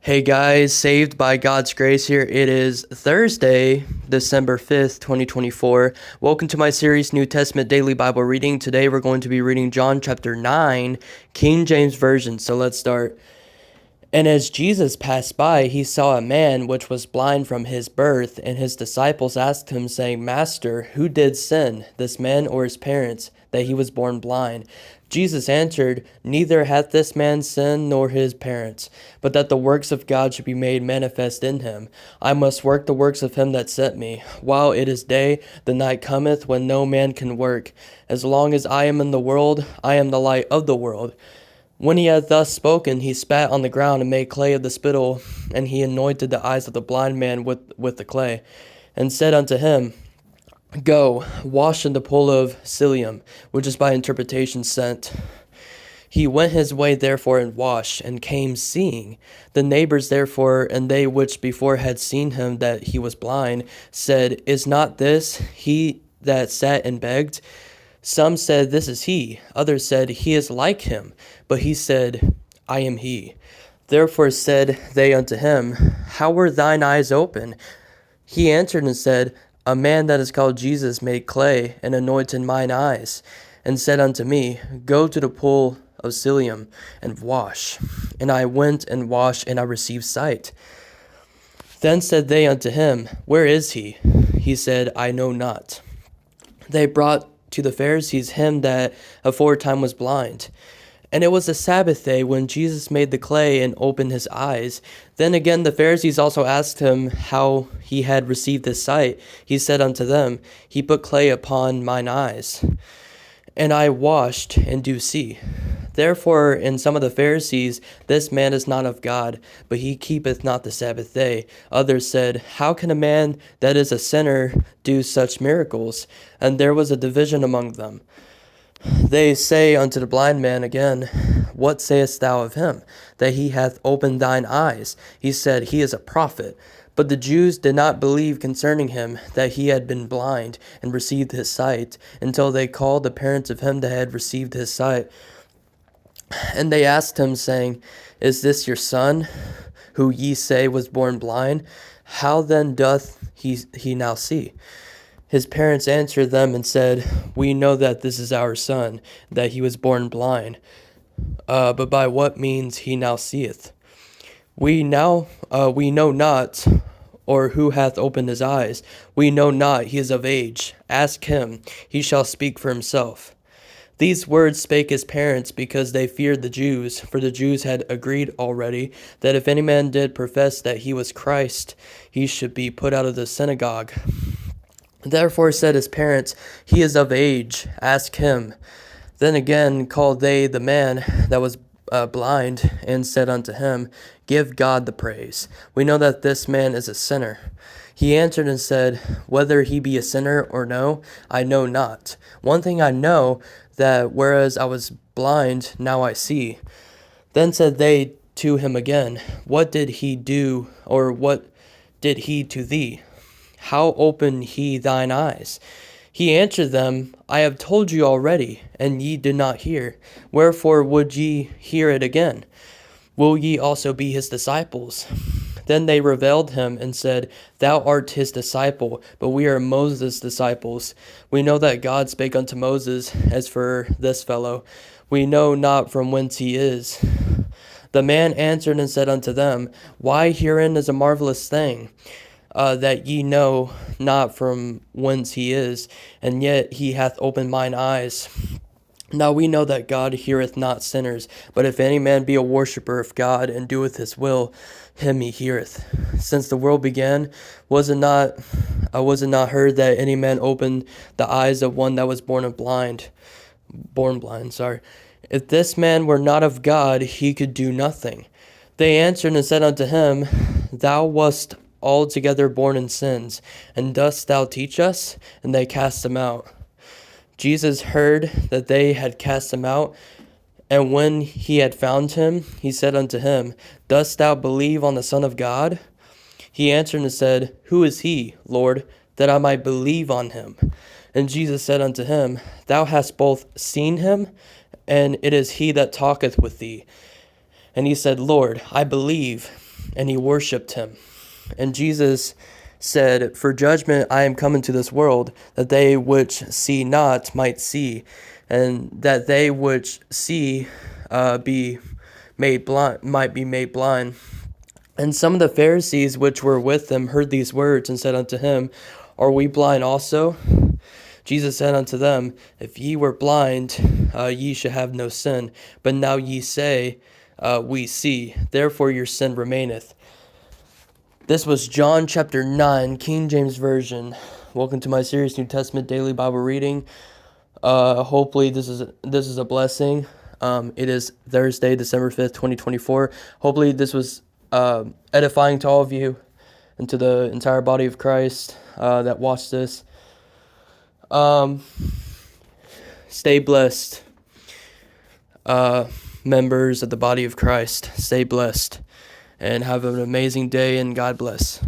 Hey guys, saved by God's grace here. It is Thursday, December 5th, 2024. Welcome to my series, New Testament Daily Bible Reading. Today we're going to be reading John chapter 9, King James Version. So let's start. And as Jesus passed by, he saw a man which was blind from his birth, and his disciples asked him, saying, Master, who did sin, this man or his parents, that he was born blind? Jesus answered, Neither hath this man sinned nor his parents, but that the works of God should be made manifest in him. I must work the works of him that sent me. While it is day, the night cometh when no man can work. As long as I am in the world, I am the light of the world. When he had thus spoken, he spat on the ground and made clay of the spittle, and he anointed the eyes of the blind man with the clay, and said unto him, Go, wash in the pool of Siloam, which is by interpretation sent. He went his way therefore and washed, and came seeing. The neighbors therefore, and they which before had seen him that he was blind, said, Is not this he that sat and begged? Some said, This is he. Others said, He is like him. But he said, I am he. Therefore said they unto him, How were thine eyes open? He answered and said, A man that is called Jesus made clay, and anointed mine eyes, and said unto me, Go to the pool of Siloam, and wash. And I went and washed, and I received sight. Then said they unto him, Where is he? He said, I know not. They brought to the Pharisees him that aforetime was blind. And it was the Sabbath day when Jesus made the clay and opened his eyes. Then again the Pharisees also asked him how he had received his sight. He said unto them, He put clay upon mine eyes, and I washed, and do see. Therefore in some of the Pharisees, This man is not of God, but he keepeth not the Sabbath day. Others said, How can a man that is a sinner do such miracles? And there was a division among them. They say unto the blind man again, What sayest thou of him, that he hath opened thine eyes? He said, He is a prophet. But the Jews did not believe concerning him that he had been blind and received his sight, until they called the parents of him that had received his sight. And they asked him, saying, Is this your son, who ye say was born blind? How then doth he now see? His parents answered them and said, We know that this is our son, that he was born blind. But by what means he now seeth? We know not, or who hath opened his eyes. We know not, he is of age. Ask him, he shall speak for himself. These words spake his parents, because they feared the Jews, for the Jews had agreed already that if any man did profess that he was Christ, he should be put out of the synagogue. Therefore said his parents, He is of age, ask him. Then again called they the man that was blind, and said unto him, Give God the praise. We know that this man is a sinner. He answered and said, Whether he be a sinner or no, I know not. One thing I know, that whereas I was blind, now I see. Then said they to him again, What did he do, or what did he to thee? How opened he thine eyes? He answered them, I have told you already, and ye did not hear. Wherefore would ye hear it again? Will ye also be his disciples? Then they reviled him and said, Thou art his disciple, but we are Moses' disciples. We know that God spake unto Moses. As for this fellow, we know not from whence he is. The man answered and said unto them, Why herein is a marvelous thing, that ye know not from whence he is, and yet he hath opened mine eyes. Now we know that God heareth not sinners, but if any man be a worshipper of God, and doeth his will, him he heareth. Since the world began, was it not heard that any man opened the eyes of one that was born blind? If this man were not of God, he could do nothing. They answered and said unto him, Thou wast altogether born in sins, and dost thou teach us? And they cast him out. Jesus heard that they had cast him out, and when he had found him, he said unto him, Dost thou believe on the Son of God? He answered and said, Who is he, Lord, that I might believe on him? And Jesus said unto him, Thou hast both seen him, and it is he that talketh with thee. And he said, Lord, I believe. and he worshipped him. And Jesus said, "For judgment I am come into this world, that they which see not might see, and that they which see be made blind might be made blind." And some of the Pharisees which were with them heard these words, and said unto him, "Are we blind also?" Jesus said unto them, "If ye were blind, ye should have no sin. But now ye say, We see, therefore your sin remaineth." This was John chapter 9, King James Version. Welcome to my series, New Testament Daily Bible Reading. Hopefully this is a blessing. It is Thursday, December 5th, 2024. Hopefully this was edifying to all of you and to the entire body of Christ that watched this. Stay blessed, members of the body of Christ. Stay blessed and have an amazing day, and God bless.